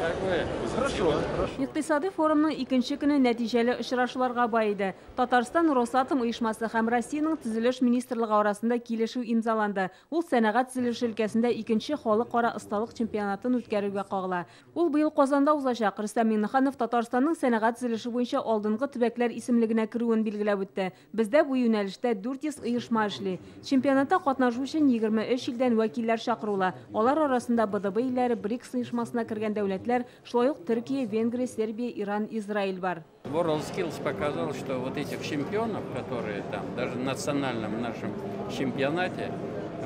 такое. Хорошо. Иктисади форумның икенче көне нәтиҗәле очрашуларга баеді. Татарстан Росатом оешмасы һәм Россиянең төзелеш министрлыгы арасында килешү имзаланды. Ул сәнәгать төзелеше өлкәсендә икенче халыкара осталык чемпионатын үткәрүгә кагыла. Ул быел Казанда узачак. Рөстәм Миңнеханов Татарстанның сәнәгать төзелеше буенча алдынгы төбәкләр исемлегенә керүен билгеләп үтте. Бездә бу юнәлештә 400 оешма эшли. Чемпионатта катнашу өчен 23 илдән вәкилләр чакырула. Алар арасында БДБ илләре, БРИКС оешмасына кергән дәүләтләр, шулай ук Төркия, Венгрия, Сербия, Иран, Израиль бар. WorldSkills показал, что вот этих чемпионов, которые там, даже в национальном нашем чемпионате,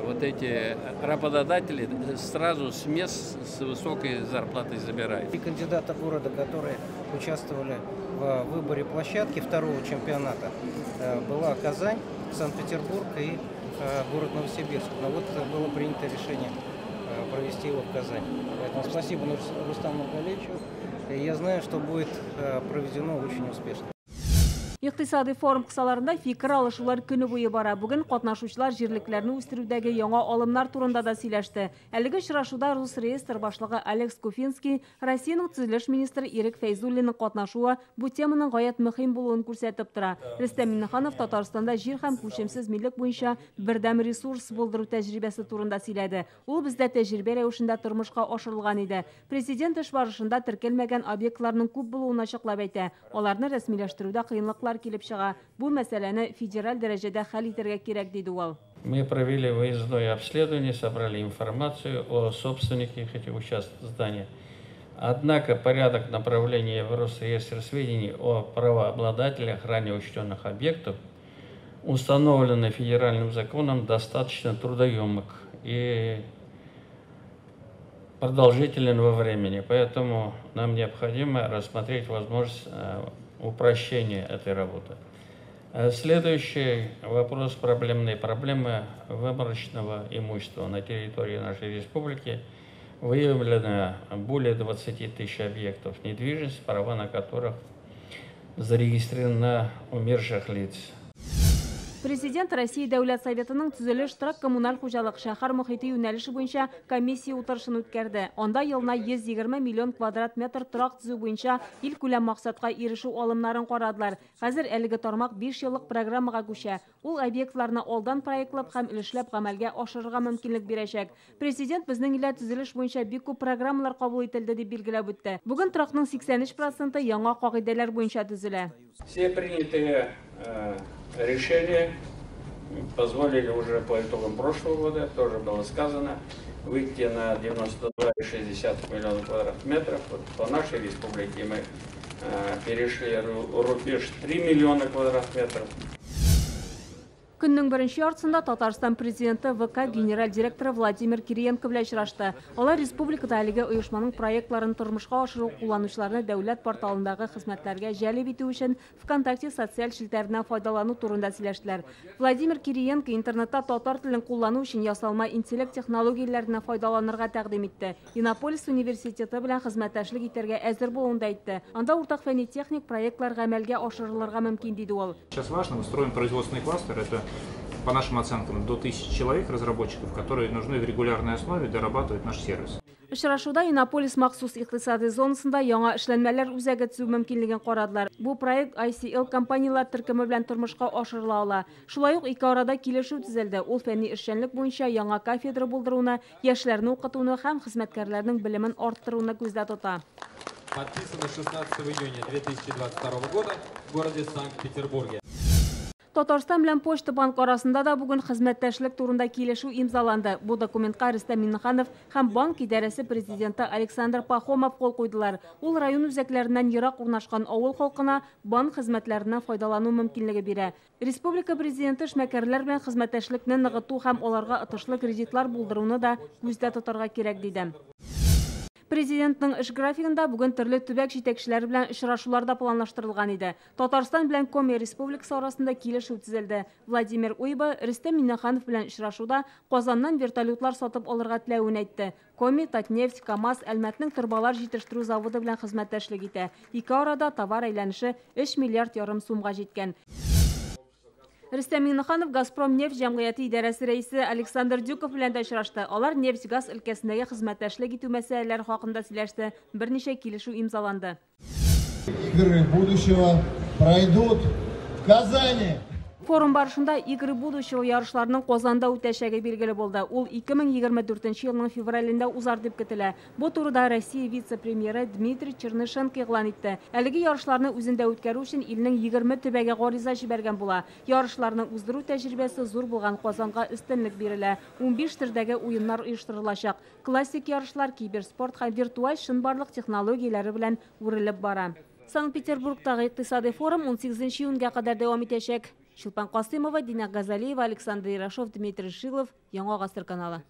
вот эти работодатели сразу с мест с высокой зарплатой забирают. И кандидаты города, которые участвовали в выборе площадки второго чемпионата, была Казань, Санкт-Петербург и город Новосибирск. Но вот было принято решение провести его в Казани. Поэтому спасибо Рустаму Галевичу. Я знаю, что будет проведено очень успешно. Иктисади форум кысаларында фикер алышулар көне буе бара. Бүген катнашучылар җирлекләрне үстерүдәге яңа алымнар турында да сөйләште. Әлеге очрашуда Рус реестр башлыгы Алекс Куфинский, Россиянең төзелеш министры Ирек Фәйзуллинның катнашуы бу теманың гаять мөһим булуын күрсәтеп тора. Рөстәм Миңнеханов Татарстанда җир һәм күчемсез миллек буенча бердәм ресурс булдыру тәҗрибәсе турында сөйләде. Ул бездә тәҗрибә рәвешендә тормышка ашырылган иде. Президент эш барышында теркәлмәгән объектларның күп булуын ачыклап әйтә. Аларны рәсмиләштерүдә кыенлыклар килеп чыга. Бу мәсьәләне федераль дәрәҗәдә хәл итәргә кирәк, диде ул. Мы провели выездное обследование, собрали информацию о собственниках этих участков здания. Однако порядок направления в Росреестр сведений о правообладателях ранее учтенных объектов, установленный федеральным законом, достаточно трудоемок и продолжителен во времени. Поэтому нам необходимо рассмотреть возможность упрощения этой работы. Следующий вопрос, проблемные проблемы выморочного имущества на территории нашей республики. Выявлено более 20 тысяч объектов недвижимости, права на которых зарегистрированы на умерших лиц. Президент Россия Дәүләт Советының төзелеш, торак, коммуналь хуҗалык, шәһәр мохите юнәлеше буенча комиссия утырышын үткәрде. Анда елына 120 миллион квадрат метр торак төзү буенча ил күләм максатка ирешү алымнарын карадылар. Хәзер әлеге тармак 5 еллык программага күчә. Ул объектларны алдан проектлап һәм илешләп гамәлгә ашырырга мөмкинлек бирәчәк. Президент безнең илдә төзелеш буенча бик күп программалар кабул ителде дип билгеләп үтте. Бүген торакның 83% яңа кагыйдәләр буенча төзелә. Все принятые решения позволили уже по итогам прошлого года, тоже было сказано, выйти на 92,6 миллиона квадратных метров. Вот по нашей республике мы перешли рубеж 3 миллиона квадратных метров. Көннең беренче яртысында Татарстан президенты ВК генераль директоры Владимир Кириенко белән очрашты. Алар республикада әлеге оешманың проектларын тормышка ашыру кулланучыларны дәүләт порталындагы хезмәтләргә җәлеп итү өчен ВКонтакте социаль шелтәреннән файдалану турында сөйләштеләр. Владимир Кириенко интернетта татар телен куллану өчен ясалма интеллект технологияләреннән файдаланырга тәкъдим итте. Иннополис университеты белән хезмәттәшлек итәргә әзер булуын да әйтте. Анда уртак фәнни-техник проектлар гамәлгә ашырылырга мөмкин, диде ул. Сейчас важно, мы строим производственный кластер. Это, по нашим оценкам, до 1000 человек, разработчиков, которые нужны в регулярной основе дорабатывать наш сервис. Очрашуда Иннополис махсус икътисади зонасында яңа эшләнмәләр үзәге төзү мөмкинлеген карадылар. Бу проект ICL компаниялар төркеме белән тормышка ашырыла ала. Шулай ук ике арада килешү төзелде. Ул фәнни эшчәнлек буенча яңа кафедра булдыруны, яшьләрне укытуны һәм хезмәткәрләрнең белемен арттыруны күздә тота. Подписано 16 июня 2022 года в городе Санкт-Петербурге. Татарстан белән Почта банк арасында да бүген хезмәттәшлек турында килешү имзаланды. Бу документка Рөстәм Миңнеханов һәм банк идарәсе президенты Александр Пахомов кул куйдылар. Ул район үзәкләреннән ерак урнашкан авыл халкына банк хезмәтләреннән файдалану мөмкинлеге бирә. Республика президенты эшмәкәрләр белән хезмәттәшлекне ныгыту һәм аларга отышлы кредитлар булдыруны да күздә тотарга кирәк, диде. Президентның эш графигында бүген төрле төбәк җитәкчеләре белән очрашулар да планлаштырылган иде. Татарстан белән Коми республикасы арасында килешү төзелде. Владимир Уйба Рөстәм Миңнеханов белән очрашуда Казаннан вертолетлар сатып алырга теләвен әйтте. Коми, Татнефть, КАМАЗ, Әлмәтнең Тырбалар җитештерү заводы белән хезмәттәшлек итә. Ике арада товар әйләнеше 3,5 миллиард сумга җиткән. Рустам Минниханов Газпром нефть җәмгыяте идарәсе рәисе Александр Дюков белән дә очрашты. Алар нефть-газ өлкәсендәге хезмәттәшлек итү мәсьәләләре хакында сөйләште. Берничә килешү имзаланды. Игры будущего пройдут в Казани. Форум барышында игры будущего ярышларының Казанда үтәчәге билгеле булды. Ул 2024 елның февралендә узар дип көтелә. Бу турыда Россия вице-премьеры Дмитрий Чернышенко игълан итте. Әлеге ярышларны үзендә үткәрү өчен илнең 20 төбәгә гариза җибәргән була. Ярышларны уздыру тәҗрибәсе зур булган Казанга өстенлек бирелә. 15 төрдәге уеннар оештырылачак. Классик ярышлар, киберспорт һәм виртуаль чынбарлык технологияләре белән үрелеп бара. Санкт-Петербургтагы икътисади форум 18 июньгә кадәр дәвам итәчәк. Шулпан Касымова, Дина Газалиева, Александр Ирашов, Дмитрий Шилов, Яңа Гасыр каналы.